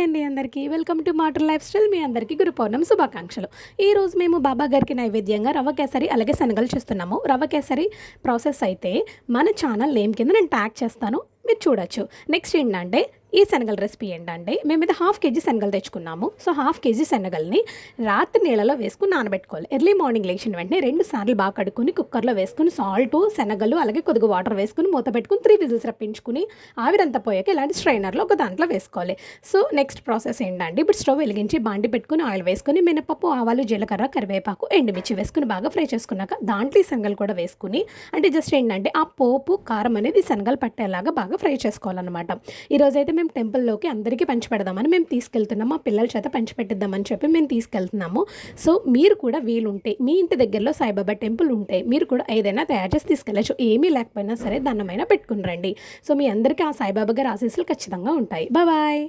అండి అందరికీ welcome to మాటర్ లైఫ్ స్టైల్. మీ అందరికీ గురు పౌర్ణమి శుభాకాంక్షలు. ఈరోజు మేము బాబా గారికి నైవేద్యంగా రవ్వ కేసరి అలాగే శనగలు చేస్తున్నాము. రవ్వ కేసరి ప్రాసెస్ అయితే మన ఛానల్ నేమ్ కింద నేను ట్యాగ్ చేస్తాను, మీరు చూడొచ్చు. నెక్స్ట్ ఏంటంటే ఈ శనగల రెసిపీ ఏంటంటే మేమైతే 1/2 కేజీ శనగలు తెచ్చుకున్నాము. సో 1/2 కేజీ శనగల్ని రాత్రి నీళ్ళలో వేసుకుని నానబెట్టుకోవాలి. ఎర్లీ మార్నింగ్ లేచిన వెంటనే 2 సార్లు బాగా కడుక్కొని కుక్కర్లో వేసుకుని సాల్ట్, శనగలు అలాగే కొద్దిగా వాటర్ వేసుకుని మూత పెట్టుకుని 3 విజిల్స్ రప్పించుకుని ఆవిరంతా పోయాక ఇలాంటి స్ట్రైనర్లో ఒక దాంట్లో వేసుకోవాలి. సో నెక్స్ట్ ప్రాసెస్ ఏంటంటే ఇప్పుడు స్టవ్ వెలిగించి బాండి పెట్టుకుని ఆయిల్ వేసుకుని మినపప్పు, ఆవాలు, జీలకర్ర, కరివేపాకు, ఎండుమిర్చి వేసుకుని బాగా ఫ్రై చేసుకున్నాక దాంట్లో ఈ శనగలు కూడా వేసుకుని అంటే జస్ట్ ఏంటంటే ఆ పోపు కారం అనేది శనగలు పట్టేలాగా బాగా ఫ్రై చేసుకోవాలన్నమాట. ఈరోజైతే మేము టెంపుల్లోకి అందరికీ పంచిపెడదామని మేము తీసుకెళ్తున్నాము. మా పిల్లల చేత పంచిపెట్టిద్దామని చెప్పి మేము తీసుకెళ్తున్నాము. సో మీరు కూడా వీలుంటే మీ ఇంటి దగ్గరలో సాయిబాబా టెంపుల్ ఉంటే మీరు కూడా ఏదైనా తయారు చేసి తీసుకెళ్ళచ్చు. ఏమీ లేకపోయినా సరే దండమైనా పెట్టుకుని రండి. సో మీ అందరికీ ఆ సాయిబాబా గారి ఆశీస్సులు ఖచ్చితంగా ఉంటాయి. బాయ్.